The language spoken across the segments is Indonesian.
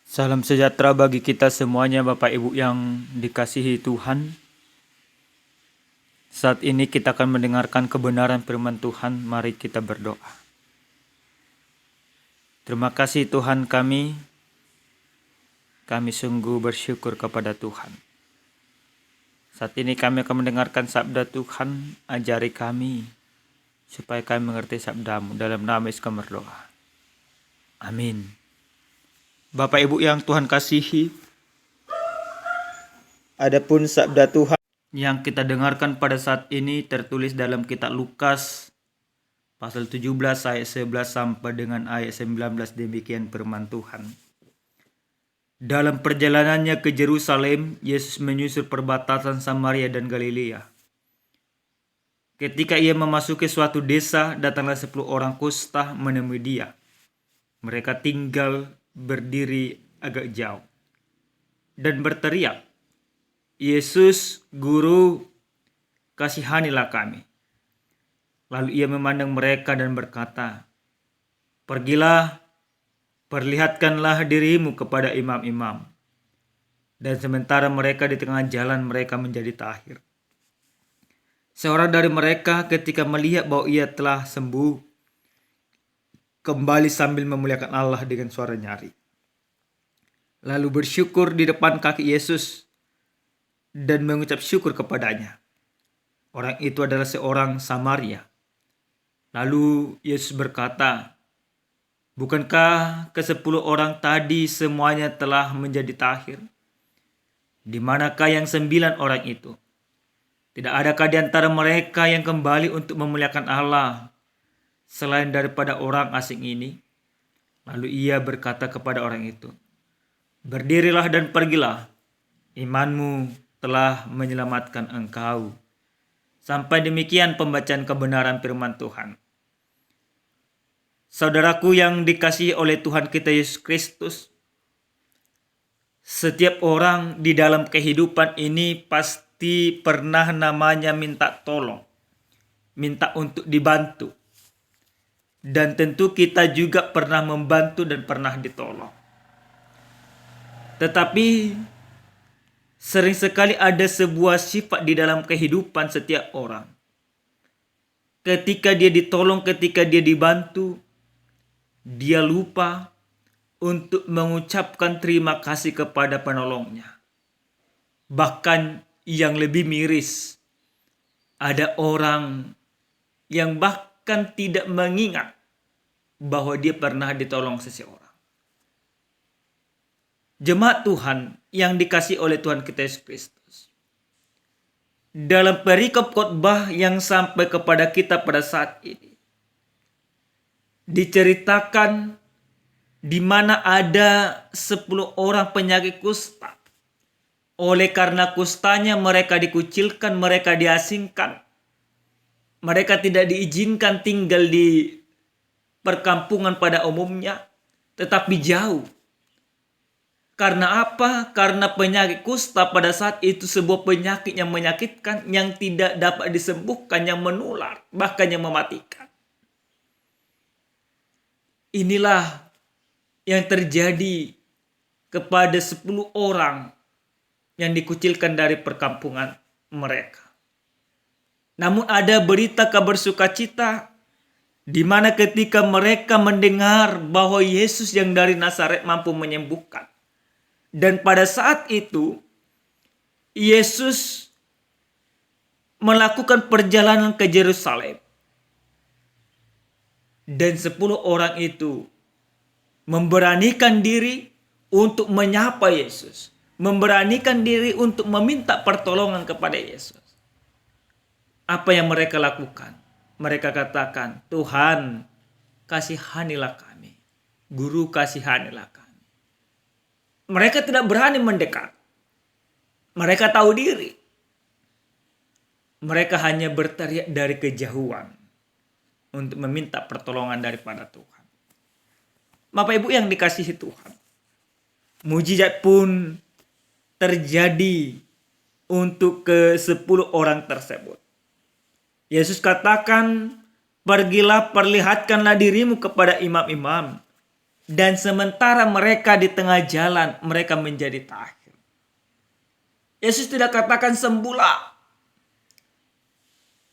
Salam sejahtera bagi kita semuanya, Bapak Ibu yang dikasihi Tuhan. Saat ini kita akan mendengarkan kebenaran firman Tuhan. Mari kita berdoa. Terima kasih Tuhan kami sungguh bersyukur kepada Tuhan. Saat ini kami akan mendengarkan sabda Tuhan. Ajari kami supaya kami mengerti sabdamu. Dalam nama Yesus kami berdoa. Amin. Bapak Ibu yang Tuhan kasihi, adapun sabda Tuhan yang kita dengarkan pada saat ini tertulis dalam kitab Lukas pasal 17 ayat 11 sampai dengan ayat 19. Demikian firman Tuhan. Dalam perjalanannya ke Yerusalem, Yesus menyusur perbatasan Samaria dan Galilea. Ketika ia memasuki suatu desa, datanglah 10 orang kusta menemui dia. Mereka tinggal berdiri agak jauh dan berteriak, "Yesus, Guru, kasihanilah kami." Lalu ia memandang mereka dan berkata, "Pergilah, perlihatkanlah dirimu kepada imam-imam." Dan sementara mereka di tengah jalan, mereka menjadi tahir. Seorang dari mereka ketika melihat bahwa ia telah sembuh, kembali sambil memuliakan Allah dengan suara nyaring. Lalu bersyukur di depan kaki Yesus dan mengucap syukur kepadanya. Orang itu adalah seorang Samaria. Lalu Yesus berkata, "Bukankah ke-10 orang tadi semuanya telah menjadi tahir? Di manakah yang 9 orang itu? Tidak adakah di antara mereka yang kembali untuk memuliakan Allah selain daripada orang asing ini?" Lalu ia berkata kepada orang itu, "Berdirilah dan pergilah, imanmu telah menyelamatkan engkau." Sampai demikian pembacaan kebenaran firman Tuhan. Saudaraku yang dikasihi oleh Tuhan kita Yesus Kristus, setiap orang di dalam kehidupan ini pasti pernah namanya minta tolong, minta untuk dibantu. Dan tentu kita juga pernah membantu dan pernah ditolong. Tetapi sering sekali ada sebuah sifat di dalam kehidupan setiap orang. Ketika dia ditolong, ketika dia dibantu, dia lupa untuk mengucapkan terima kasih kepada penolongnya. Bahkan yang lebih miris, ada orang yang bahkan tidak mengingat bahwa dia pernah ditolong seseorang. Jemaat Tuhan yang dikasihi oleh Tuhan kita Yesus Kristus. Dalam perikop khotbah yang sampai kepada kita pada saat ini, diceritakan di mana ada 10 orang penyakit kusta. Oleh karena kustanya mereka dikucilkan, mereka diasingkan. Mereka tidak diizinkan tinggal di perkampungan pada umumnya, tetapi jauh. Karena apa? Karena penyakit kusta pada saat itu sebuah penyakit yang menyakitkan, yang tidak dapat disembuhkan, yang menular, bahkan yang mematikan. Inilah yang terjadi kepada 10 orang yang dikucilkan dari perkampungan mereka. Namun ada berita kabar sukacita di mana ketika mereka mendengar bahwa Yesus yang dari Nazaret mampu menyembuhkan. Dan pada saat itu Yesus melakukan perjalanan ke Yerusalem. Dan 10 orang itu memberanikan diri untuk menyapa Yesus. Memberanikan diri untuk meminta pertolongan kepada Yesus. Apa yang mereka lakukan? Mereka katakan, "Tuhan, kasihanilah kami. Guru, kasihanilah kami." Mereka tidak berani mendekat. Mereka tahu diri. Mereka hanya berteriak dari kejauhan untuk meminta pertolongan daripada Tuhan. Bapak Ibu yang dikasihi Tuhan, mujizat pun terjadi untuk ke-10 orang tersebut. Yesus katakan, "Pergilah, perlihatkanlah dirimu kepada imam-imam." Dan sementara mereka di tengah jalan, mereka menjadi tahir. Yesus tidak katakan sembuhlah.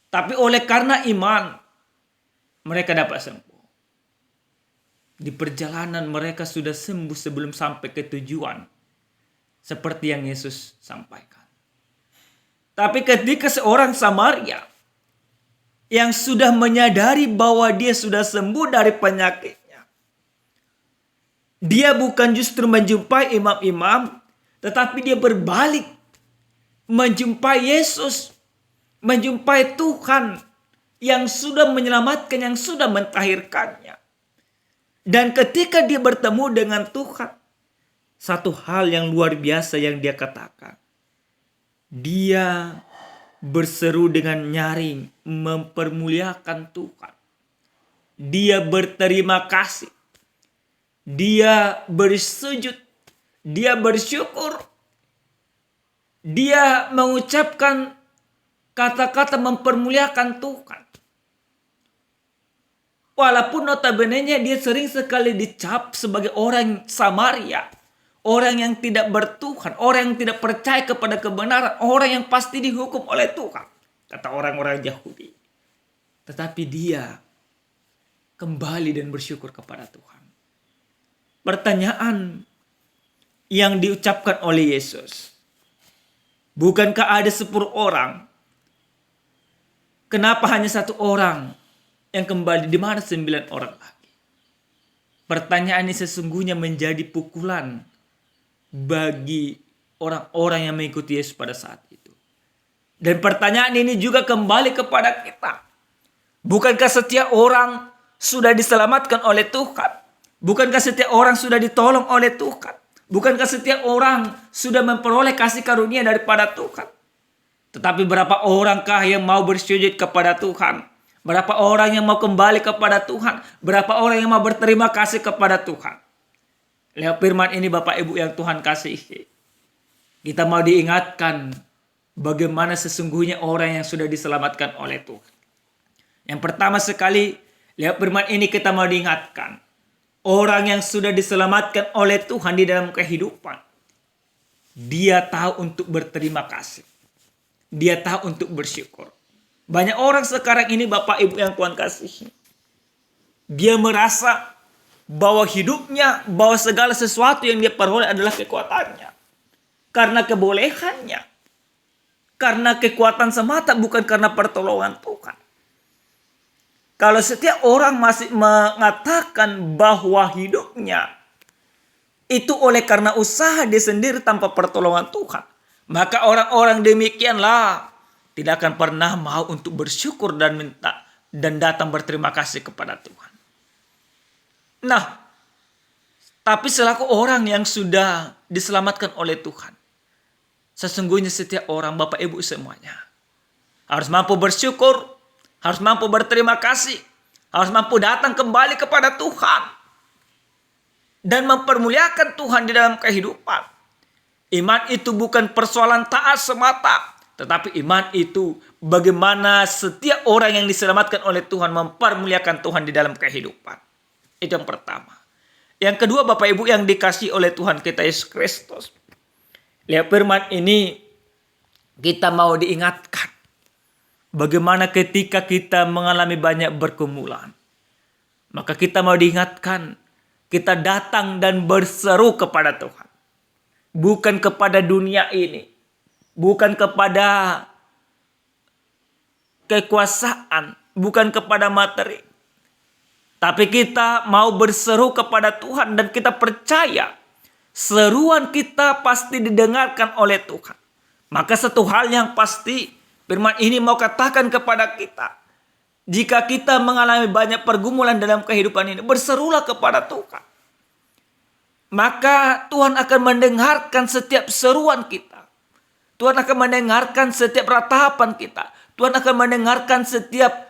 Tapi oleh karena iman, mereka dapat sembuh. Di perjalanan mereka sudah sembuh sebelum sampai ke tujuan. Seperti yang Yesus sampaikan. Tapi ketika seorang Samaria yang sudah menyadari bahwa dia sudah sembuh dari penyakitnya, dia bukan justru menjumpai imam-imam, tetapi dia berbalik menjumpai Yesus, menjumpai Tuhan yang sudah menyelamatkan, yang sudah mentahirkannya. Dan ketika dia bertemu dengan Tuhan, satu hal yang luar biasa yang dia katakan. Dia berseru dengan nyaring, mempermuliakan Tuhan. Dia berterima kasih. Dia bersujud. Dia bersyukur. Dia mengucapkan kata-kata mempermuliakan Tuhan. Walaupun notabene-nya dia sering sekali dicap sebagai orang Samaria. Orang yang tidak bertuhan. Orang yang tidak percaya kepada kebenaran. Orang yang pasti dihukum oleh Tuhan. Kata orang-orang Yahudi. Tetapi dia kembali dan bersyukur kepada Tuhan. Pertanyaan yang diucapkan oleh Yesus. Bukankah ada 10 orang? Kenapa hanya 1 orang yang kembali? Di mana 9 orang lagi? Pertanyaan ini sesungguhnya menjadi pukulan bagi orang-orang yang mengikuti Yesus pada saat itu. Dan pertanyaan ini juga kembali kepada kita. Bukankah setiap orang sudah diselamatkan oleh Tuhan? Bukankah setiap orang sudah ditolong oleh Tuhan? Bukankah setiap orang sudah memperoleh kasih karunia daripada Tuhan? Tetapi berapa orangkah yang mau bersujud kepada Tuhan? Berapa orang yang mau kembali kepada Tuhan? Berapa orang yang mau berterima kasih kepada Tuhan? Lewat firman ini Bapak Ibu yang Tuhan kasihi, kita mau diingatkan bagaimana sesungguhnya orang yang sudah diselamatkan oleh Tuhan. Yang pertama sekali, lewat firman ini kita mau diingatkan. Orang yang sudah diselamatkan oleh Tuhan di dalam kehidupan, dia tahu untuk berterima kasih. Dia tahu untuk bersyukur. Banyak orang sekarang ini Bapak Ibu yang Tuhan kasihi, dia merasa bahwa hidupnya, bahwa segala sesuatu yang dia peroleh adalah kekuatannya. Karena kebolehannya. Karena kekuatan semata, bukan karena pertolongan Tuhan. Kalau setiap orang masih mengatakan bahwa hidupnya itu oleh karena usaha dia sendiri tanpa pertolongan Tuhan, maka orang-orang demikianlah tidak akan pernah mau untuk bersyukur dan minta dan datang berterima kasih kepada Tuhan. Nah, tapi selaku orang yang sudah diselamatkan oleh Tuhan, sesungguhnya setiap orang, Bapak Ibu semuanya, harus mampu bersyukur, harus mampu berterima kasih, harus mampu datang kembali kepada Tuhan dan mempermuliakan Tuhan di dalam kehidupan. Iman itu bukan persoalan taat semata, tetapi iman itu bagaimana setiap orang yang diselamatkan oleh Tuhan mempermuliakan Tuhan di dalam kehidupan. Itu yang pertama. Yang kedua, Bapak Ibu yang dikasihi oleh Tuhan kita Yesus Kristus, lihat firman ini kita mau diingatkan bagaimana ketika kita mengalami banyak pergumulan, maka kita mau diingatkan, kita datang dan berseru kepada Tuhan. Bukan kepada dunia ini, bukan kepada kekuasaan, bukan kepada materi. Tapi kita mau berseru kepada Tuhan dan kita percaya seruan kita pasti didengarkan oleh Tuhan. Maka satu hal yang pasti, firman ini mau katakan kepada kita. Jika kita mengalami banyak pergumulan dalam kehidupan ini, berserulah kepada Tuhan. Maka Tuhan akan mendengarkan setiap seruan kita. Tuhan akan mendengarkan setiap ratapan kita. Tuhan akan mendengarkan setiap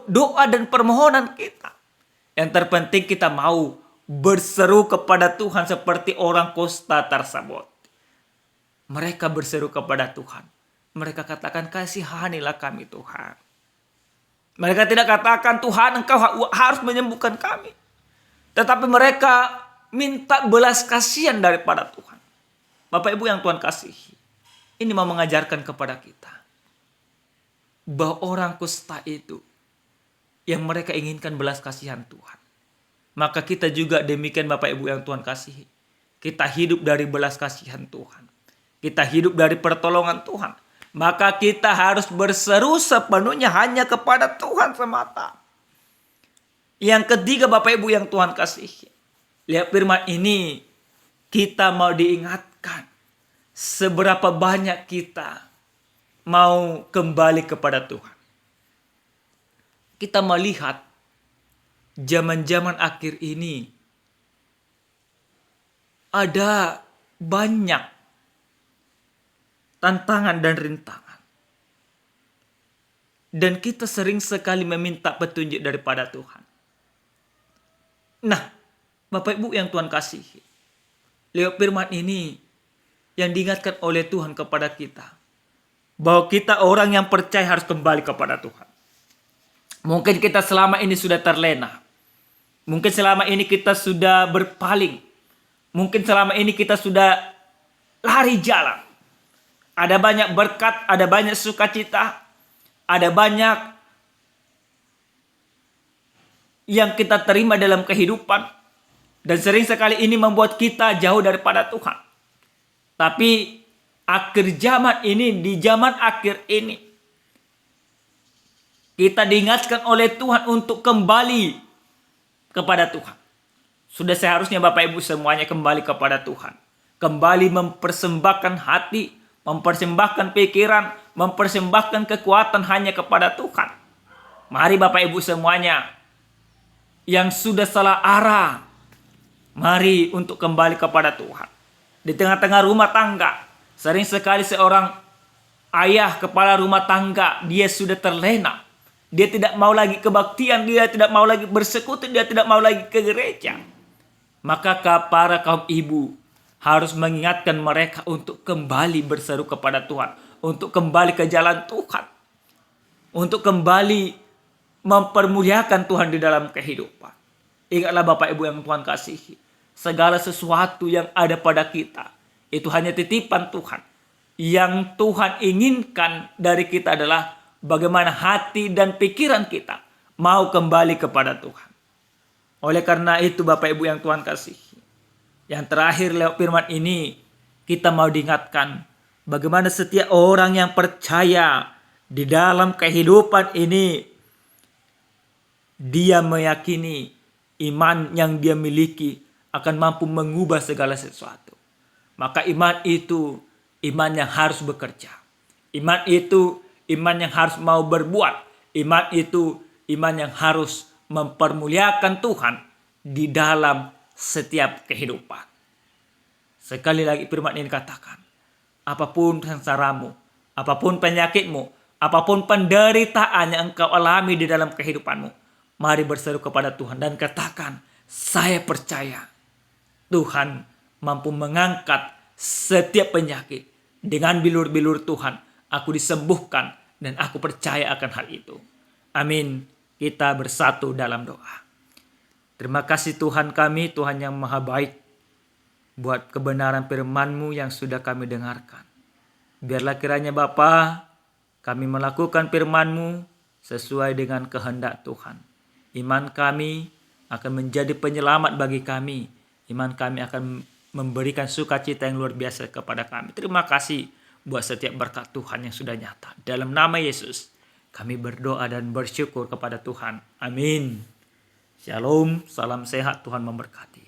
doa dan permohonan kita. Yang terpenting kita mau berseru kepada Tuhan seperti orang Kosta tersebut. Mereka berseru kepada Tuhan. Mereka katakan, kasihanilah kami Tuhan. Mereka tidak katakan, Tuhan engkau harus menyembuhkan kami. Tetapi mereka minta belas kasihan daripada Tuhan. Bapak Ibu yang Tuhan kasihi, ini mau mengajarkan kepada kita bahwa orang kusta itu yang mereka inginkan belas kasihan Tuhan. Maka kita juga demikian Bapak Ibu yang Tuhan kasihi. Kita hidup dari belas kasihan Tuhan. Kita hidup dari pertolongan Tuhan. Maka kita harus berseru sepenuhnya hanya kepada Tuhan semata. Yang ketiga Bapak Ibu yang Tuhan kasihi. Lihat firman ini, kita mau diingatkan seberapa banyak kita mau kembali kepada Tuhan. Kita melihat zaman-zaman akhir ini ada banyak tantangan dan rintangan. Dan kita sering sekali meminta petunjuk daripada Tuhan. Nah, Bapak Ibu yang Tuhan kasihi, lewat firman ini yang diingatkan oleh Tuhan kepada kita, bahwa kita orang yang percaya harus kembali kepada Tuhan. Mungkin kita selama ini sudah terlena. Mungkin selama ini kita sudah berpaling. Mungkin selama ini kita sudah lari jalan. Ada banyak berkat, ada banyak sukacita, ada banyak yang kita terima dalam kehidupan. Dan sering sekali ini membuat kita jauh daripada Tuhan. Tapi akhir zaman ini, di zaman akhir ini, kita diingatkan oleh Tuhan untuk kembali kepada Tuhan. Sudah seharusnya Bapak Ibu semuanya kembali kepada Tuhan. Kembali mempersembahkan hati, mempersembahkan pikiran, mempersembahkan kekuatan hanya kepada Tuhan. Mari Bapak Ibu semuanya yang sudah salah arah, mari untuk kembali kepada Tuhan. Di tengah-tengah rumah tangga, sering sekali seorang ayah kepala rumah tangga, dia sudah terlena. Dia tidak mau lagi kebaktian, dia tidak mau lagi bersekutu, dia tidak mau lagi ke gereja. Maka para kaum ibu harus mengingatkan mereka untuk kembali berseru kepada Tuhan. Untuk kembali ke jalan Tuhan. Untuk kembali mempermuliakan Tuhan di dalam kehidupan. Ingatlah Bapak Ibu yang Tuhan kasihi. Segala sesuatu yang ada pada kita, itu hanya titipan Tuhan. Yang Tuhan inginkan dari kita adalah bagaimana hati dan pikiran kita mau kembali kepada Tuhan. Oleh karena itu Bapak Ibu yang Tuhan kasihi, yang terakhir lewat firman ini kita mau diingatkan bagaimana setiap orang yang percaya di dalam kehidupan ini, dia meyakini iman yang dia miliki akan mampu mengubah segala sesuatu. Maka iman itu iman yang harus bekerja. Iman itu iman yang harus mau berbuat. Iman itu iman yang harus mempermuliakan Tuhan di dalam setiap kehidupan. Sekali lagi firman ini katakan, apapun sengsaramu, apapun penyakitmu, apapun penderitaan yang engkau alami di dalam kehidupanmu, mari berseru kepada Tuhan dan katakan, saya percaya Tuhan mampu mengangkat setiap penyakit. Dengan bilur-bilur Tuhan, aku disembuhkan dan aku percaya akan hal itu. Amin. Kita bersatu dalam doa. Terima kasih Tuhan kami, Tuhan yang maha baik, buat kebenaran firman-Mu yang sudah kami dengarkan. Biarlah kiranya Bapa, kami melakukan firman-Mu sesuai dengan kehendak Tuhan. Iman kami akan menjadi penyelamat bagi kami. Iman kami akan memberikan sukacita yang luar biasa kepada kami. Terima kasih buat setiap berkat Tuhan yang sudah nyata. Dalam nama Yesus, kami berdoa dan bersyukur kepada Tuhan. Amin. Shalom, salam sehat, Tuhan memberkati.